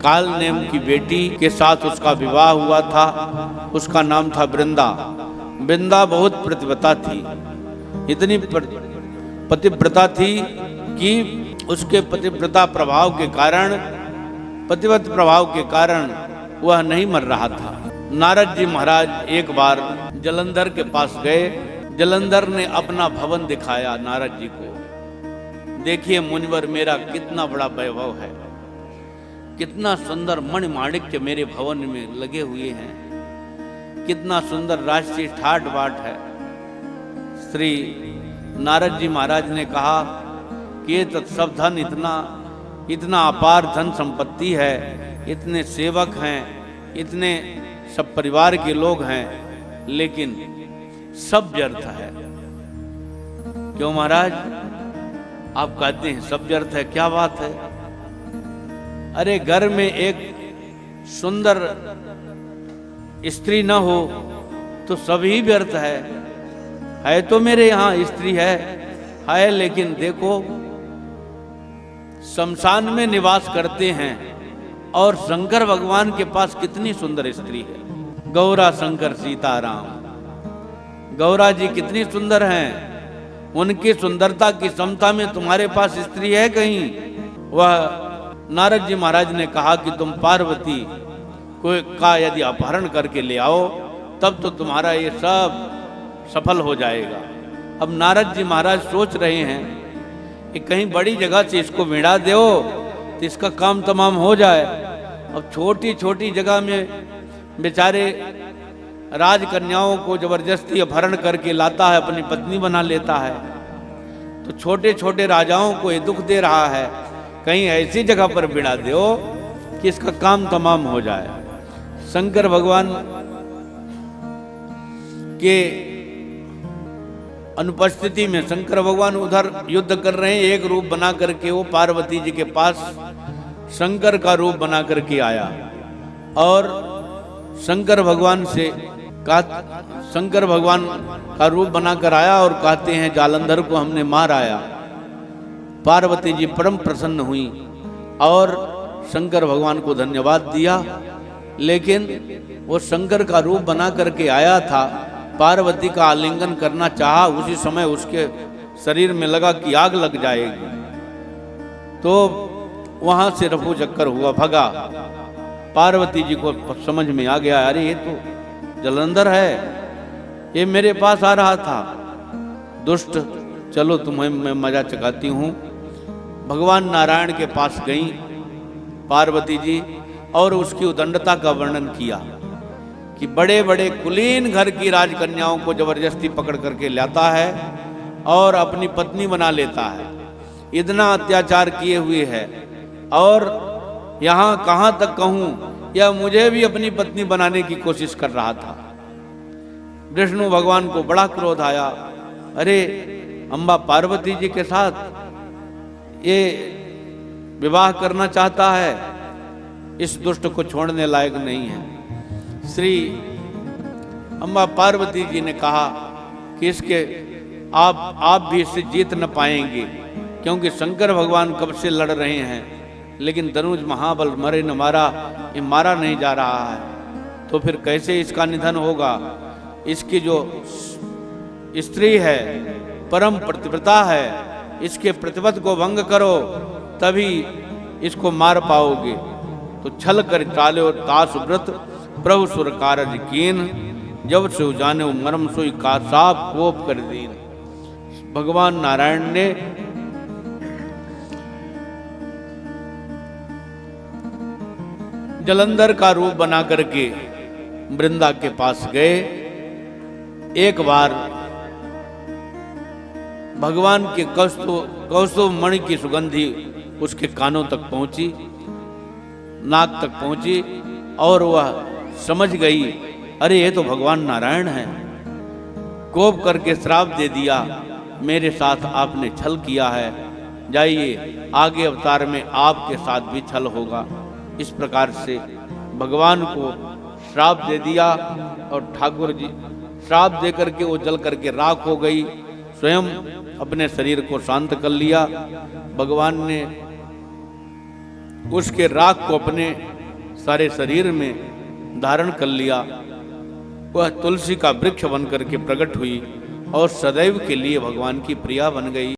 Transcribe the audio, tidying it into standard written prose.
काल नेम की बेटी के साथ उसका विवाह हुआ था। उसका नाम था वृंदा। वृंदा बहुत प्रतिव्रता थी, इतनी पतिव्रता थी कि उसके पतिव्रता प्रभाव के कारण, पतिव्रत प्रभाव के कारण वह नहीं मर रहा था। नारद जी महाराज एक बार जलंधर के पास गए। जलंधर ने अपना भवन दिखाया नारद जी को। देखिए मुनिवर, मेरा कितना बड़ा वैभव है, कितना सुंदर मणिमाणिक्य मेरे भवन में लगे हुए हैं, कितना सुंदर राष्ट्रीय ठाट बाट है। श्री नारद जी महाराज ने कहा कि ये तो सब धन, इतना अपार धन संपत्ति है, इतने सेवक हैं, इतने सब परिवार के लोग हैं, लेकिन सब व्यर्थ है। क्यों महाराज, आप कहते हैं सब व्यर्थ है, क्या बात है? अरे घर में एक सुंदर स्त्री न हो तो सभी व्यर्थ है तो मेरे यहाँ स्त्री है, लेकिन देखो शमशान में निवास करते हैं और शंकर भगवान के पास कितनी सुंदर स्त्री है। गौरा शंकर सीताराम, गौरा जी कितनी सुंदर हैं, उनकी सुंदरता की समता में तुम्हारे पास स्त्री है कहीं? वह नारद जी महाराज ने कहा कि तुम पार्वती का यदि अपहरण करके ले आओ तब तो तुम्हारा ये सब सफल हो जाएगा। अब नारद जी महाराज सोच रहे हैं कि कहीं बड़ी जगह से इसको भिड़ा दो तो इसका काम तमाम हो जाए। अब छोटी छोटी जगह में बेचारे राजकन्याओं को जबरदस्ती अपहरण करके लाता है, अपनी पत्नी बना लेता है, तो छोटे छोटे राजाओं को ये दुख दे रहा है। कहीं ऐसी जगह पर भिड़ा दो कि इसका काम तमाम हो जाए। शंकर भगवान के अनुपस्थिति में शंकर भगवान उधर युद्ध कर रहे हैं। एक रूप बना करके वो पार्वती जी के पास शंकर का रूप बना करके आया और शंकर भगवान से शंकर भगवान का रूप बनाकर आया और कहते हैं जालंधर को हमने मार आया। पार्वती जी परम प्रसन्न हुई और शंकर भगवान को धन्यवाद दिया, लेकिन वो शंकर का रूप बना करके आया था, पार्वती का आलिंगन करना चाहा, उसी समय उसके शरीर में लगा कि आग लग जाएगी, तो वहां से रफू चक्कर हुआ, भगा। पार्वती जी को समझ में आ गया, अरे ये तो जलंधर है, ये मेरे पास आ रहा था, दुष्ट, चलो तुम्हें मैं मजा चखाती हूँ। भगवान नारायण के पास गई पार्वती जी और उसकी उदंडता का वर्णन किया कि बड़े बड़े कुलीन घर की राजकन्याओं को जबरदस्ती पकड़ करके लाता है और अपनी पत्नी बना लेता है, इतना अत्याचार किए हुए है। और यहाँ कहाँ तक कहूँ, या मुझे भी अपनी पत्नी बनाने की कोशिश कर रहा था। विष्णु भगवान को बड़ा क्रोध आया, अरे अम्बा पार्वती जी के साथ ये विवाह करना चाहता है, इस दुष्ट को छोड़ने लायक नहीं है। श्री अम्बा पार्वती जी ने कहा कि इसके आप भी इससे जीत न पाएंगे, क्योंकि शंकर भगवान कब से लड़ रहे हैं, लेकिन धनुष महाबल मरे न मारा, ये मारा नहीं जा रहा है, तो फिर कैसे इसका निधन होगा? इसकी जो स्त्री है परम प्रतिव्रता है, इसके प्रतिव्रत को भंग करो तभी इसको मार पाओगे। तो छल कर टाले तास व्रत प्रभु सुर कारज कीन, जब से जाने मरम सोई का साप कोप कर दीन। भगवान नारायण ने जलंधर का रूप बना करके वृंदा के पास गए। एक बार भगवान के कौस्तुभ मणि की सुगंधी उसके कानों तक पहुंची, नाक तक पहुंची, और वह समझ गई, अरे ये तो भगवान नारायण हैं। कोप करके श्राप दे दिया, मेरे साथ आपने छल किया है, जाइए आगे अवतार में आपके साथ भी छल होगा। इस प्रकार से भगवान को श्राप दे दिया और ठाकुर जी श्राप दे करके वो जल करके राख हो गई। स्वयं अपने शरीर को शांत कर लिया। भगवान ने उसके राख को अपने सारे शरीर में धारण कर लिया, वह तुलसी का वृक्ष बन करके प्रकट हुई और सदैव के लिए भगवान की प्रिया बन गई।